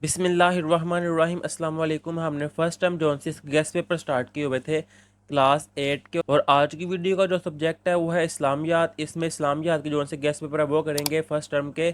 बिस्मिल्लाहिर्रहमानिर्रहीम अस्सलाम वालेकुम। हमने फ़र्स्ट टर्म जॉनसिस गेस्ट पेपर स्टार्ट किए हुए थे क्लास 8 के, और आज की वीडियो का जो सब्जेक्ट है वो है इस्लामियात। इसमें इस्लामियात के जौन से गेस्ट पेपर है वो करेंगे फ़र्स्ट टर्म के।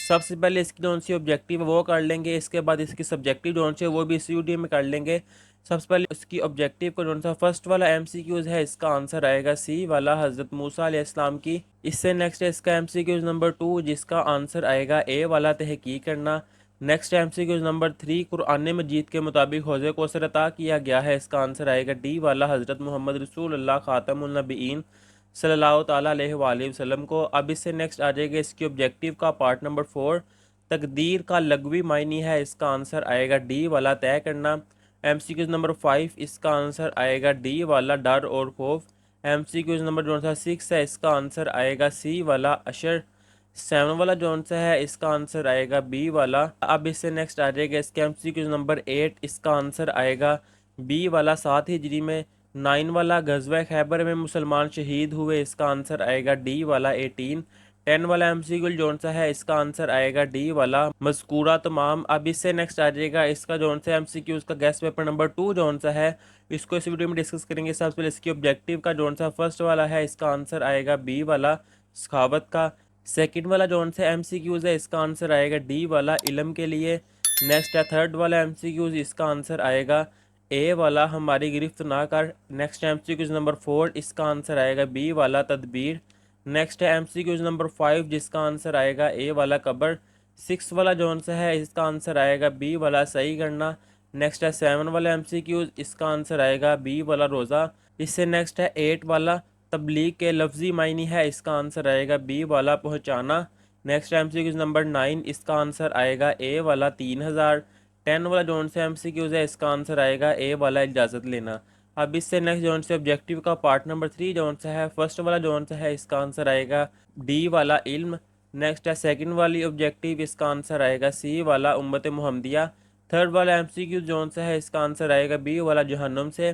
सबसे पहले इसकी जौन सी ऑब्जेक्टिव है वो कर लेंगे, इसके बाद इसकी सब्जेक्टिव जौन से वो भी इसी वीडियो में कर लेंगे। सबसे पहले इसकी ऑब्जेक्टिव को जौन सा फर्स्ट वाला MCQs है, इसका आंसर आएगा सी वाला हज़रत मूसा अलैहिस्सलाम की। इससे नेक्स्ट है इसका MCQs नंबर 2, जिसका आंसर आएगा ए वाला तहकीक करना। नेक्स्ट MCQs नंबर 3, कुरान मजीद के मुताबिक हौज़े कौसर अता किया गया है, इसका आंसर आएगा डी वाला हज़रत मोहम्मद रसूलुल्लाह खातमुन नबीयीन सल्लल्लाहु ताला अलैहि वसल्लम को। अब इससे नेक्स्ट आ जाएगा इसकी ऑब्जेक्टिव का पार्ट नंबर 4, तकदीर का लघवी मायनी है, इसका आंसर आएगा डी वाला तय करना। MCQs नंबर 5, इसका आंसर आएगा डी वाला डर और खौफ। MCQs नंबर जो सा 6 है, इसका आंसर आएगा सी वाला अशर। 7 वाला जौन सा है, इसका आंसर आएगा बी वाला। अब इससे नेक्स्ट आ जाएगा इसके MCQs नंबर 8, इसका आंसर आएगा बी वाला 7 हिजरी में। 9 वाला गज़वा खैबर में मुसलमान शहीद हुए, इसका आंसर आएगा डी वाला 18। 10 वाला MCQ जौन सा है, इसका आंसर आएगा डी वाला मज़कूरा तमाम। अब इससे नेक्स्ट आ जाएगा इसका जौन सा MCQ उसका गेस्ट पेपर नंबर 2 जौन सा है, इसको इस वीडियो में डिस्कस करेंगे। सबसे पहले इसकी ऑब्जेक्टिव का जौन सा फर्स्ट वाला है, इसका आंसर आएगा बी वाला सखावत का। सेकंड वाला जौन सा MCQs है, इसका आंसर आएगा डी वाला इल्म के लिए। नेक्स्ट है थर्ड वाला MCQs, इसका आंसर आएगा ए वाला हमारी गिरफ्त ना कर। नेक्स्ट MCQs नंबर 4, इसका आंसर आएगा बी वाला तदबीर। नेक्स्ट है MCQs नंबर 5, जिसका आंसर आएगा ए वाला कब्र। 6 वाला जौन सा है, इसका आंसर आएगा बी वाला सही करना। नेक्स्ट है 7 वाला MCQs, इसका आंसर आएगा बी वाला रोज़ा। इससे नेक्स्ट है 8 वाला तबलीग के लफ्ज़ी मायनी है, इसका आंसर आएगा बी वाला पहुँचाना। नेक्स्ट MCQs नंबर 9, इसका आंसर आएगा ए वाला 3000। 10 वाला जौन से MCQs है, इसका आंसर आएगा ए वाला इजाज़त लेना। अब इससे नेक्स्ट जौन से ऑब्जेक्टिव का पार्ट नंबर 3 जौन सा है, फर्स्ट वाला जौन सा है, इसका आंसर आएगा डी वाला इल्म। नेक्स्ट है सेकंड वाली ऑब्जेक्टिव, इसका आंसर आएगा सी वाला उम्मत मुहम्मदिया। थर्ड वाला MCQ जौन सा है, इसका आंसर आएगा बी वाला जहन्नुम से।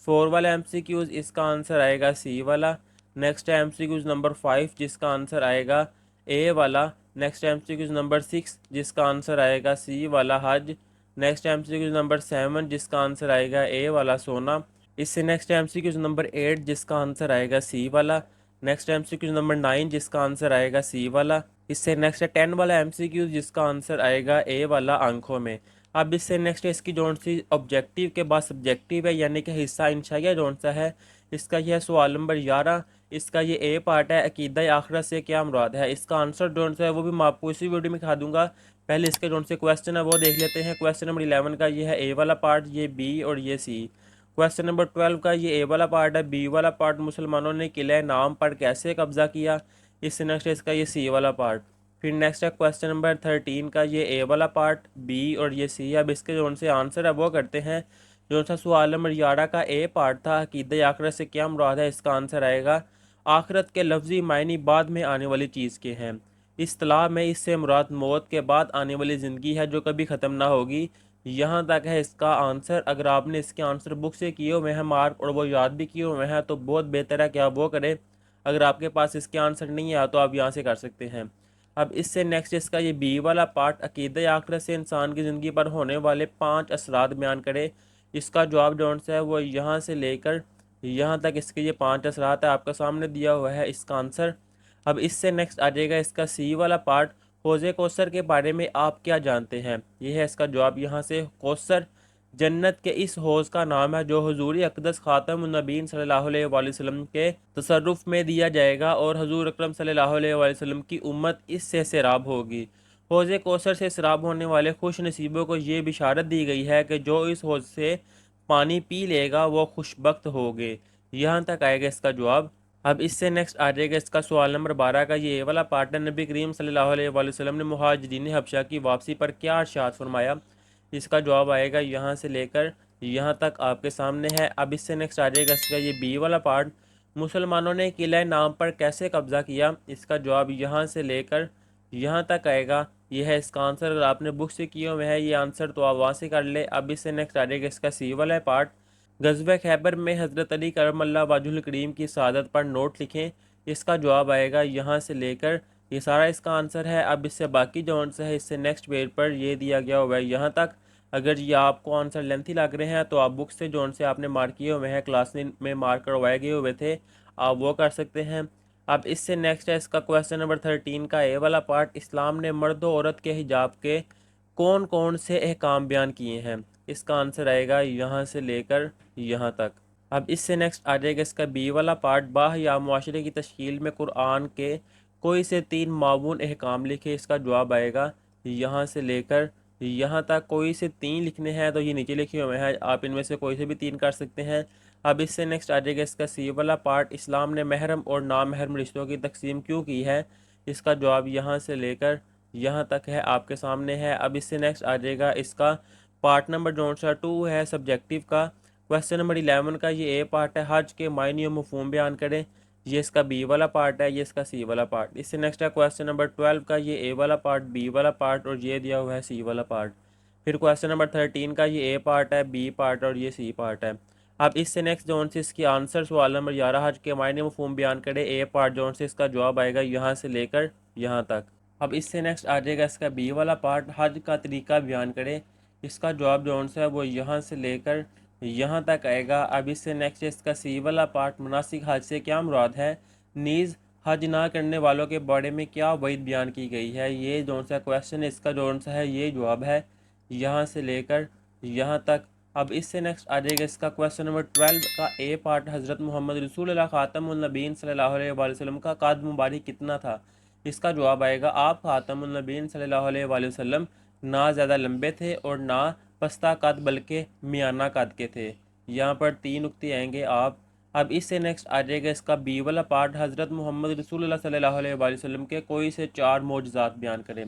4 वाला MCQs, इसका आंसर आएगा सी वाला। नेक्स्ट है MCQs नंबर 5, जिसका आंसर आएगा ए वाला। नेक्स्ट MCQs नंबर 6, जिसका आंसर आएगा सी वाला हज। नेक्स्ट MCQs नंबर 7, जिसका आंसर आएगा ए वाला सोना। इससे नेक्स्ट MCQs नंबर 8, जिसका आंसर आएगा सी वाला। नेक्स्ट MCQs नंबर 9, जिसका आंसर आएगा सी वाला। इससे नेक्स्ट है 10 वाला MCQs, जिसका आंसर आएगा ए वाला आंखों में। अब इससे नेक्स्ट है इसकी जौन सी ऑब्जेक्टिव के बाद सब्जेक्टिव है, यानी कि हिस्सा इंशाइया जौन सा है, इसका यह सवाल नंबर 11। इसका ये ए पार्ट है, अकीदा आखिरत से क्या मुराद है। इसका आंसर जौन सा है वो भी मैं आपको इसी वीडियो में दिखा दूंगा। पहले इसके जौन से क्वेश्चन है वो देख लेते हैं। क्वेश्चन नंबर 11 का ये है ए वाला पार्ट, ये बी और ये सी। क्वेश्चन नंबर 12 का ये ए वाला पार्ट है, बी वाला पार्ट मुसलमानों ने किले नाम पर कैसे कब्जा किया। इससे नेक्स्ट है इसका ये सी वाला पार्ट। फिर नेक्स्ट है क्वेश्चन नंबर 13 का ये ए वाला पार्ट, बी और ये सी। अब इसके जौन से आंसर है वो करते हैं। जो सा सवाल नंबर 11 का ए पार्ट था, अकीदा आखिरत से क्या मुराद है, इसका आंसर आएगा आखिरत के लफ्ज़ी मायने बाद में आने वाली चीज़ के हैं। इस्तिलाह में इससे मुराद मौत के बाद आने वाली ज़िंदगी है जो कभी ख़त्म ना होगी। यहाँ तक है इसका आंसर। अगर आपने इसके आंसर बुक से किए हुए हैं मार्क और वो याद भी किए हुए हैं तो बहुत बेहतर है कि आप वो करें। अगर आपके पास इसके आंसर नहीं है तो आप यहाँ से कर सकते हैं। अब इससे नेक्स्ट इसका ये बी वाला पार्ट, अकीदा आखिरत से इंसान की ज़िंदगी पर होने वाले 5 असरात बयान करे। इसका जवाब जौन सा है वो यहाँ से लेकर यहाँ तक इसके ये 5 असरात है, आपका सामने दिया हुआ है इसका आंसर। अब इससे नेक्स्ट आ जाएगा इसका सी वाला पार्ट, हौज़े कौसर के बारे में आप क्या जानते हैं। यह है इसका जवाब यहाँ से। कौसर जन्नत के इस हौज़ का नाम है जो हुजूर अक़दस ख़ातमुन नबीय्यीन सल्लल्लाहु अलैहि वसल्लम के तसर्रुफ़ में दिया जाएगा और हुजूर अकरम सल्लल्लाहु अलैहि वसल्लम की उम्मत इससे सैराब होगी। हौज़े कौसर से सैराब होने वाले खुश नसीबों को ये बिशारत दी गई है कि जो इस हौज़ से पानी पी लेगा वो खुशबख्त होगे। यहाँ तक आएगा इसका जवाब। अब इससे नेक्स्ट आ जाएगा इसका सवाल नंबर 12 का ये वाला पार्ट है, नबी करीम सल्लल्लाहु अलैहि वसल्लम ने मुहाजिरीन हबशा की वापसी पर क्या इरशाद फरमाया। इसका जवाब आएगा यहाँ से लेकर यहाँ तक आपके सामने है। अब इससे नेक्स्ट आ जाएगा इसका ये बी वाला पार्ट, मुसलमानों ने किले नाम पर कैसे कब्ज़ा किया। इसका जवाब यहाँ से लेकर यहाँ तक आएगा। यह है इसका आंसर। अगर आपने बुक से किए हुए हैं ये आंसर तो आप वहाँ से कर ले। अब इससे नेक्स्ट आ जाएगा इसका सी वाला पार्ट, ग़ज़वा खैबर में हज़रत अली करमल्लाहु वजहुल करीम की शहादत पर नोट लिखें। इसका जवाब आएगा यहाँ से लेकर ये सारा इसका आंसर है। अब इससे बाकी जो आंसर है इससे नेक्स्ट पेज पर ये दिया गया हुआ है यहाँ तक। अगर ये आपको आंसर लेंथी लग रहे हैं तो आप बुक से जो आंसर आपने मार्क किए हुए हैं, क्लास में मार्क करवाए गए हुए थे, आप वो कर सकते हैं। अब इससे नेक्स्ट है इसका क्वेश्चन नंबर 13 का ए वाला पार्ट, इस्लाम ने मर्द और औरत के हिजाब के कौन कौन से अहकाम बयान किए हैं। इसका आंसर आएगा यहाँ से लेकर यहाँ तक। अब इससे नेक्स्ट आ जाएगा इसका बी वाला पार्ट, बाह या मुआशरे की तश्कील में कुरान के कोई से 3 मावून अहकाम लिखे। इसका जवाब आएगा यहाँ से लेकर यहाँ तक। कोई से 3 लिखने हैं तो ये नीचे लिखे हुए हैं, आप इनमें से कोई से भी 3 कर सकते हैं। अब इससे नेक्स्ट आ जाएगा इसका सी वाला पार्ट, इस्लाम ने महरम और नामहरम रिश्तों की तकसीम क्यों की है। इसका जवाब यहाँ से लेकर यहाँ तक है, आपके सामने है। अब इससे नेक्स्ट आ जाएगा इसका पार्ट नंबर जो सा 2 है सब्जेक्टिव का। क्वेश्चन नंबर 11 का ये ए पार्ट है, हज के मायने और मफहूम बयान करें। ये इसका बी वाला पार्ट है, ये इसका सी वाला पार्ट। इससे नेक्स्ट है क्वेश्चन नंबर 12 का ये ए वाला पार्ट, बी वाला पार्ट और ये दिया हुआ है सी वाला पार्ट। फिर क्वेश्चन नंबर 13 का ये ए पार्ट है, बी पार्ट और ये सी पार्ट है। अब इससे नेक्स्ट जोन से इसकी आंसर सवाल नंबर 11, हज के मायने मफहूम बयान करें, ए पार्ट जोन से इसका जवाब आएगा यहाँ से लेकर यहाँ तक। अब इससे नेक्स्ट आ जाएगा इसका बी वाला पार्ट, हज का तरीका बयान करें। इसका जवाब जोन सा है वो यहाँ से लेकर यहाँ तक आएगा। अब इससे नेक्स्ट इसका सी वाला पार्ट, मुनासिक हज से क्या मुराद है, नीज़ हज ना करने वालों के बारे में क्या वईद बयान की गई है। ये जोन सा क्वेश्चन है, इसका जोन सा है ये जवाब है यहाँ से लेकर यहाँ तक। अब इससे नेक्स्ट आ जाएगा इसका क्वेश्चन नंबर 12 का ए पार्ट, हज़रत मोहम्मद रसूलुल्लाह खातमुन नबीन सल्लल्लाहु अलैहि वसल्लम का कद मुबारक कितना था। इसका जवाब आएगा आप खातमुन नबीन सल्लल्लाहु अलैहि वसल्लम ना ज़्यादा लंबे थे और ना पस्ता कद बल्कि मियाना कद के थे। यहाँ पर 3 नुक्ते आएंगे आप। अब इससे नेक्स्ट आ जाएगा इसका बी वाला पार्ट, हज़रत मोहम्मद रसूलुल्लाह सल्लल्लाहु अलैहि वसल्लम के कोई से 4 मोजज़ात बयान करें।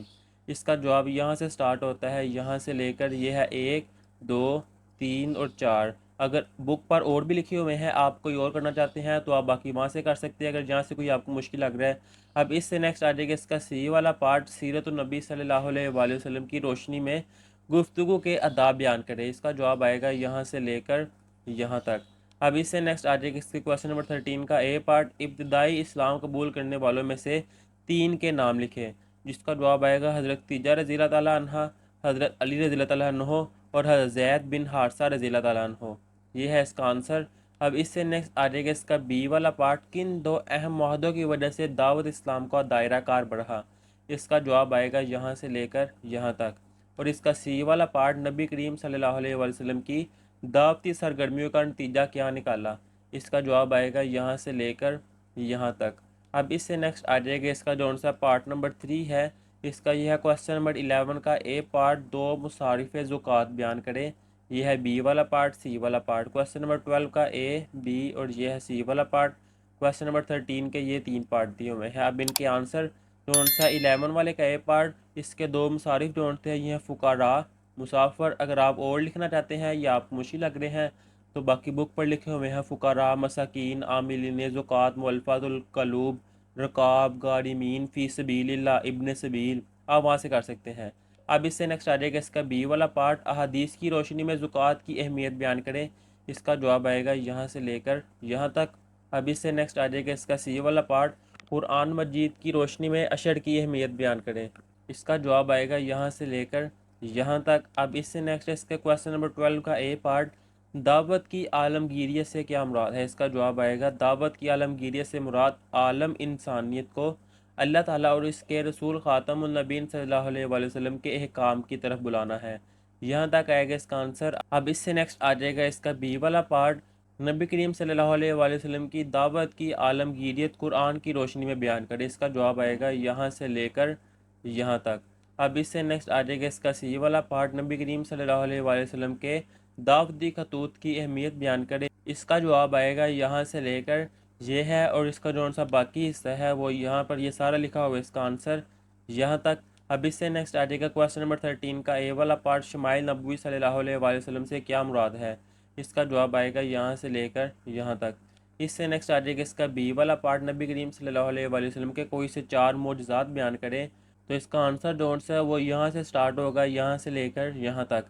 इसका जवाब यहाँ से स्टार्ट होता है, यहाँ से लेकर ये है 1 2 3 और 4। अगर बुक पर और भी लिखे हुए हैं, आप कोई और करना चाहते हैं तो आप बाकी वहाँ से कर सकते हैं, अगर जहाँ से कोई आपको मुश्किल लग रहा है। अब इससे नेक्स्ट आ जाएगा इसका सी वाला पार्ट, सीरत नबी सल्लल्लाहु अलैहि वसल्लम की रोशनी में गुफ्तगू के आदाब बयान करें। इसका जवाब आएगा यहाँ से लेकर यहाँ तक। अब इससे नेक्स्ट आ जाएगा इसके क्वेश्चन नंबर 13 का ए पार्ट, इब्तदाई इस्लाम कबूल करने वालों में से 3 के नाम लिखे। जिसका जवाब आएगा हज़रत खदीजा रज़ी अल्लाह ताला अन्हा, हज़रत अली रज़ी अल्लाह ताला अन्हो और हज़रत ज़ैद बिन हारसा रज़ी अल्लाह ताला अन्हो। ये है इसका आंसर। अब इससे नेक्स्ट आ जाएगा इसका बी वाला पार्ट, किन 2 अहम मुआहदों की वजह से दावत इस्लाम का दायरा कार बढ़ा। इसका जवाब आएगा यहाँ से लेकर यहाँ तक। और इसका सी वाला पार्ट, नबी करीम सल्लल्लाहु अलैहि वसल्लम की दावती सरगर्मियों का नतीजा क्या निकाला। इसका जवाब आएगा यहाँ से लेकर यहाँ तक। अब इससे नेक्स्ट आ जाएगा इसका जो सा पार्ट नंबर 3 है, इसका यह है क्वेश्चन नंबर 11 का ए पार्ट, 2 मुसारिफ ज़ुकात बयान करें। यह है बी वाला पार्ट, सी वाला पार्ट। क्वेश्चन नंबर 12 का ए बी और ये है सी वाला पार्ट। क्वेश्चन नंबर 13 के ये 3 पार्ट दिए हुए हैं। अब इनके आंसर जो सा 11 वाले का ए पार्ट, इसके 2 मुसारिफ जो हैं ये हैं फ़ुकारा, मुसाफर। अगर आप और लिखना चाहते हैं या आप मुश्किल लग रहे हैं तो बाकी बुक पर लिखे हुए हैं फ़ुकारा, मसाकीन, आमिलीन ज़ुकात, मुअल्लफ़ातुल क़ुलूब, रकाब, गारिमीन, फ़ी सबीलिल्लाह, इब्न सबील। आप वहाँ से कर सकते हैं। अब इससे नेक्स्ट आ जाएगा इसका बी वाला पार्ट, अहादीस की रोशनी में ज़ुकात की अहमियत बयान करें। इसका जवाब आएगा यहाँ से लेकर यहाँ तक। अब इससे नेक्स्ट आ जाएगा इसका सी वाला पार्ट, कुरान मजीद की रोशनी में अशर की अहमियत बयान करें। इसका जवाब आएगा यहाँ से लेकर यहाँ तक। अब इससे नेक्स्ट इसके क्वेश्चन नंबर 12 का ए पार्ट, दावत की आलमगीरियत से क्या मुराद है। इसका जवाब आएगा दावत की आलमगीरियत से मुराद आलम इंसानियत को अल्लाह ताला और इसके रसूल ख़ातमुन नबीन सल्लल्लाहु अलैहि वसल्लम के अहकाम की तरफ बुलाना है। यहाँ तक आएगा इसका आंसर। अब इससे नेक्स्ट आ जाएगा इसका बी वाला पार्ट, नबी करीम सल्लल्लाहु अलैहि वसल्लम की दावत की आलमगीरियत कुरान की रोशनी में बयान करें। इसका जवाब आएगा यहाँ से लेकर यहाँ तक। अब इससे नेक्स्ट आ जाएगा इसका सी वाला पार्ट, नबी करीम सल्लल्लाहु अलैहि वसल्लम के दावती खतूत की अहमियत बयान करें। इसका जवाब आएगा यहाँ से लेकर ये है। और इसका जो सा बाकी हिस्सा है वो यहाँ पर ये सारा लिखा हुआ है, इसका आंसर यहाँ तक। अब इससे नेक्स्ट आ जाएगा क्वेश्चन नंबर 13 का ए वाला पार्ट, शमाइल नबवी सल्लल्लाहु अलैहि वसल्लम से क्या मुराद है। इसका जवाब आएगा यहाँ से लेकर यहाँ तक। इससे नेक्स्ट आ जाएगा इसका बी वाला पार्ट, नबी करीम सल्लल्लाहु अलैहि वसल्लम के कोई से 4 मोजज़ात बयान करें। तो इसका आंसर जो है वो यहाँ से स्टार्ट होगा, यहाँ से लेकर यहाँ तक।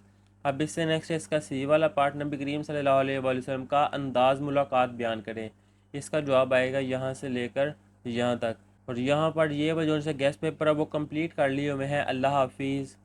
अब इससे नेक्स्ट है इसका सी वाला पार्ट, नबी करीम सल्लल्लाहु अलैहि वसल्लम का अंदाज़ मुलाकात बयान करें। इसका जवाब आएगा यहाँ से लेकर यहाँ तक। और यहाँ पर ये वो जो से गेस्ट पेपर है वो कंप्लीट कर लिए हुए हैं। अल्लाह हाफिज़।